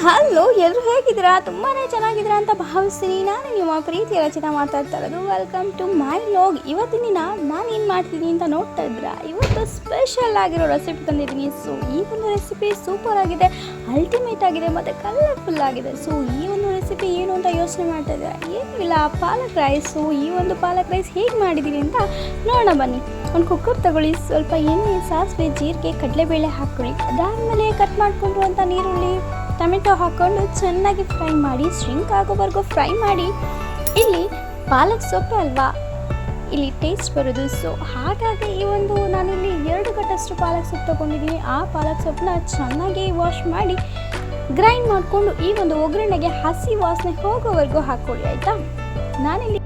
Hello, ಎಲ್ಲರೂ ಹೇಗಿದ್ದೀರಾ? ತುಂಬಾ ಚೆನ್ನಾಗಿದ್ದೀರಾ ಅಂತ ಭಾವಿಸ್ತೀನಿ. ನಾನು ನಿಮ್ಮ ಪ್ರೀತಿಯ ರಚನಾ ಮಾತಾಡ್ತಾ ಇರೋದು. Welcome to my vlog. ಇವತ್ತಿನ ದಿನ ನಾನು ಏನು ಮಾಡ್ತೀನಿ ಅಂತ ನೋಡ್ತಾ ಇದ್ದೀರಾ. ಇವತ್ತು ಸ್ಪೆಷಲ್ ಆಗಿರೋ ರೆಸಿಪಿ ತಂದಿದ್ದೀನಿ. ಸೊ ಈ ಒಂದು ರೆಸಿಪಿ ಸೂಪರ್ ಆಗಿದೆ, ಅಲ್ಟಿಮೇಟ್ ಆಗಿದೆ ಮತ್ತು ಕಲರ್ಫುಲ್ ಆಗಿದೆ. ಸೊ ಈ ಒಂದು ರೆಸಿಪಿ ಏನು ಅಂತ ಯೋಚನೆ ಮಾಡ್ತಾ ಇದ್ದೀರಾ? ಏನೂ ಇಲ್ಲ, ಪಾಲಕ್ ರೈಸು. ಈ ಒಂದು ಪಾಲಕ್ ರೈಸ್ ಹೇಗೆ ಮಾಡಿದ್ದೀನಿ ಅಂತ ನೋಡೋಣ ಬನ್ನಿ. ಒಂದು ಕುಕ್ಕರ್ ತಗೊಳ್ಳಿ, ಸ್ವಲ್ಪ ಎಣ್ಣೆ, ಸಾಸಿವೆ, ಜೀರಿಗೆ, ಕಡಲೆಬೇಳೆ ಹಾಕ್ಕೊಳ್ಳಿ. ಅದಾದಮೇಲೆ ಕಟ್ ಮಾಡಿಕೊಂಡಿರುವಂಥ ನೀರುಳ್ಳಿ, ಟೊಮೆಟೊ ಹಾಕ್ಕೊಂಡು ಚೆನ್ನಾಗಿ ಫ್ರೈ ಮಾಡಿ, ಶ್ರಿಂಕ್ ಆಗೋವರೆಗೂ ಫ್ರೈ ಮಾಡಿ. ಇಲ್ಲಿ ಪಾಲಕ್ ಸೊಪ್ಪು ಅಲ್ವಾ, ಇಲ್ಲಿ ಟೇಸ್ಟ್ ಬರೋದು. ಸೊ ಹಾಗಾಗಿ ಈ ಒಂದು ನಾನಿಲ್ಲಿ 2 ಕಟ್ಟಷ್ಟು ಪಾಲಕ್ ಸೊಪ್ಪು ತೊಗೊಂಡಿದ್ದೀನಿ. ಆ ಪಾಲಕ್ ಸೊಪ್ಪನ್ನ ಚೆನ್ನಾಗಿ ವಾಶ್ ಮಾಡಿ ಗ್ರೈಂಡ್ ಮಾಡಿಕೊಂಡು ಈ ಒಂದು ಒಗ್ಗರಣೆಗೆ ಹಸಿ ವಾಸನೆ ಹೋಗೋವರೆಗೂ ಹಾಕ್ಕೊಳ್ಳಿ, ಆಯಿತಾ. ನಾನಿಲ್ಲಿ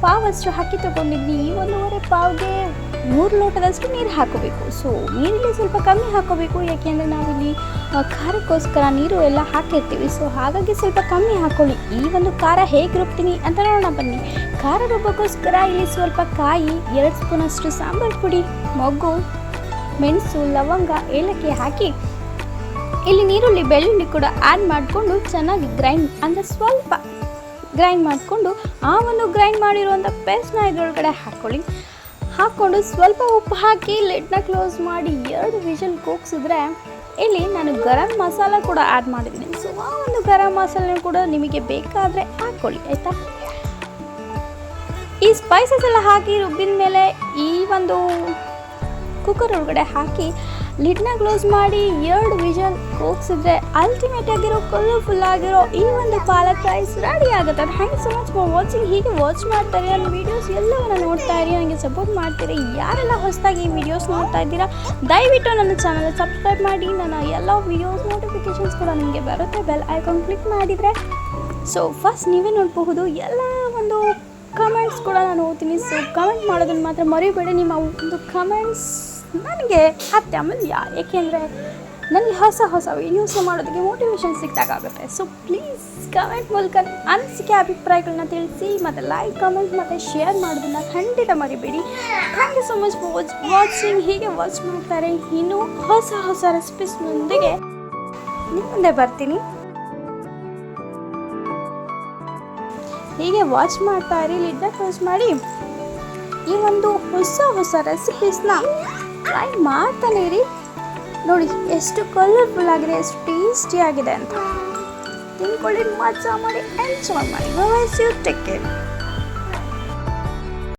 ಪಾವಷ್ಟು ಅಕ್ಕಿ ತೊಗೊಂಡಿದ್ದೀನಿ. ಈ 1.5 ಪಾವ್ಗೆ 3 ಲೋಟದಷ್ಟು ನೀರು ಹಾಕೋಬೇಕು. ಸೊ ನೀರಲ್ಲಿ ಸ್ವಲ್ಪ ಕಮ್ಮಿ ಹಾಕೋಬೇಕು, ಯಾಕೆಂದರೆ ನಾವಿಲ್ಲಿ ಖಾರಕ್ಕೋಸ್ಕರ ನೀರು ಎಲ್ಲ ಹಾಕಿರ್ತೀವಿ. ಸೊ ಹಾಗಾಗಿ ಸ್ವಲ್ಪ ಕಮ್ಮಿ ಹಾಕ್ಕೊಳ್ಳಿ. ಈ ಒಂದು ಖಾರ ಹೇಗೆ ರುಬ್ತೀನಿ ಅಂತ ನೋಡೋಣ ಬನ್ನಿ. ಖಾರ ರುಬ್ಬೋಕ್ಕೋಸ್ಕರ ಇಲ್ಲಿ ಸ್ವಲ್ಪ ಕಾಯಿ, 2 ಸ್ಪೂನಷ್ಟು ಸಾಂಬಾರು ಪುಡಿ, ಮೊಗ್ಗು, ಮೆಣಸು, ಲವಂಗ, ಏಲಕ್ಕಿ ಹಾಕಿ ಇಲ್ಲಿ ನೀರುಳ್ಳಿ, ಬೆಳ್ಳುಳ್ಳಿ ಕೂಡ ಆ್ಯಡ್ ಮಾಡಿಕೊಂಡು ಚೆನ್ನಾಗಿ ಸ್ವಲ್ಪ ಗ್ರೈಂಡ್ ಮಾಡಿಕೊಂಡು ಆ ಒಂದು ಗ್ರೈಂಡ್ ಮಾಡಿರುವಂಥ ಪೇಸ್ಟ್ನ ಇದರೊಳಗಡೆ ಹಾಕ್ಕೊಂಡು ಸ್ವಲ್ಪ ಉಪ್ಪು ಹಾಕಿ ಲಿಡ್ನ ಕ್ಲೋಸ್ ಮಾಡಿ 2 ವಿಷಲ್ ಕೂಗಿಸಿದ್ರೆ ಇಲ್ಲಿ ನಾನು ಗರಂ ಮಸಾಲ ಕೂಡ ಆ್ಯಡ್ ಮಾಡಿದ್ದೀನಿ. ಸೊ ಆ ಒಂದು ಗರಂ ಮಸಾಲೆ ಕೂಡ ನಿಮಗೆ ಬೇಕಾದರೆ ಹಾಕ್ಕೊಳ್ಳಿ, ಆಯಿತಾ. ಈ ಸ್ಪೈಸಸ್ ಎಲ್ಲ ಹಾಕಿ ರುಬ್ಬಿದ ಮೇಲೆ ಈ ಒಂದು ಕುಕ್ಕರ್ ಒಳಗಡೆ ಹಾಕಿ ಲಿಡ್ನ ಕ್ಲೋಸ್ ಮಾಡಿ 2 ವಿಷಲ್ ಕೂಗಿಸಿದ್ರೆ ಅಲ್ಟಿಮೇಟ್ ಆಗಿರೋ ಕಲರ್ಫುಲ್ ಆಗಿರೋ ಈ ಒಂದು ಪಾಲಕ್ ರೈಸ್ ರೆಡಿ ಆಗುತ್ತೆ. Thank you so much for watching. ಹೀಗೆ ವಾಚ್ ಮಾಡ್ತಾರೆ, ನನ್ನ ವೀಡಿಯೋಸ್ ಎಲ್ಲವನ್ನ ನೋಡ್ತಾ ಇರಿ, ನನಗೆ ಸಪೋರ್ಟ್ ಮಾಡ್ತೀರಿ. ಯಾರೆಲ್ಲ ಹೊಸದಾಗಿ ಈ ವಿಡಿಯೋಸ್ ನೋಡ್ತಾ ಇದ್ದೀರಾ, ದಯವಿಟ್ಟು ನನ್ನ ಚಾನಲ್ ಸಬ್ಸ್ಕ್ರೈಬ್ ಮಾಡಿ. ನನ್ನ ಎಲ್ಲ ವಿಡಿಯೋಸ್ ನೋಟಿಫಿಕೇಷನ್ಸ್ ಕೂಡ ನಿಮಗೆ ಬರುತ್ತೆ. ಬೆಲ್ ಐಕಾನ್ ಕ್ಲಿಕ್ ಮಾಡಿದರೆ ಸೊ ಫಸ್ಟ್ ನೀವೇ ನೋಡಬಹುದು. ಎಲ್ಲ ಒಂದು ಕಮೆಂಟ್ಸ್ ಕೂಡ ನಾನು ಓದ್ತೀನಿ. ಸೊ ಕಮೆಂಟ್ ಮಾಡೋದನ್ನು ಮಾತ್ರ ಮರಿಬೇಡಿ. ನಿಮ್ಮ ಒಂದು ಕಮೆಂಟ್ಸ್ ನನಗೆ ಆಮೇಲೆ ಏಕೆಂದರೆ ನನಗೆ ಹೊಸ ವೀಡಿಯೋಸ್ನ ಮಾಡೋದಕ್ಕೆ ಮೋಟಿವೇಶನ್ ಸಿಕ್ಕಾಗುತ್ತೆ. ಸೊ ಪ್ಲೀಸ್ ಕಮೆಂಟ್ ಮೂಲಕ ಅನಿಸಿಕೆ, ಅಭಿಪ್ರಾಯಗಳನ್ನ ತಿಳಿಸಿ ಮತ್ತು ಲೈಕ್, ಕಮೆಂಟ್ ಮತ್ತು ಶೇರ್ ಮಾಡೋದನ್ನು ಖಂಡಿತ ಮರಿಬೇಡಿ. Thank you so much for watching. ಹೀಗೆ ವಾಚ್ ಮಾಡ್ತಾರೆ, ಇನ್ನೂ ಹೊಸ ರೆಸಿಪೀಸ್ನೊಂದಿಗೆ ನಿಮ್ಮ ಮುಂದೆ ಬರ್ತೀನಿ. ಹೀಗೆ ವಾಚ್ ಮಾಡ್ತಾ ಇರಿ, ಲಿಡ್ನ ಕ್ಲೋಸ್ ಮಾಡಿ ಈ ಒಂದು ಹೊಸ ರೆಸಿಪೀಸ್ನ ಟ್ರೈ ಮಾಡ್ತಾನೆ ಇರಿ. ನೋಡಿ ಎಷ್ಟು ಕಲರ್ಫುಲ್ ಆಗಿದೆ, ಎಷ್ಟು ಟೇಸ್ಟಿ ಆಗಿದೆ ಅಂತ. ತಿನ್ಕೊಳ್ಳಿ, ಮಜಾ ಮಾಡಿ, ಎಂಜಾಯ್ ಮಾಡಿ. ಬಾಯ್, ಸಿ ಯು, ಟೇಕ್ ಕೇರ್.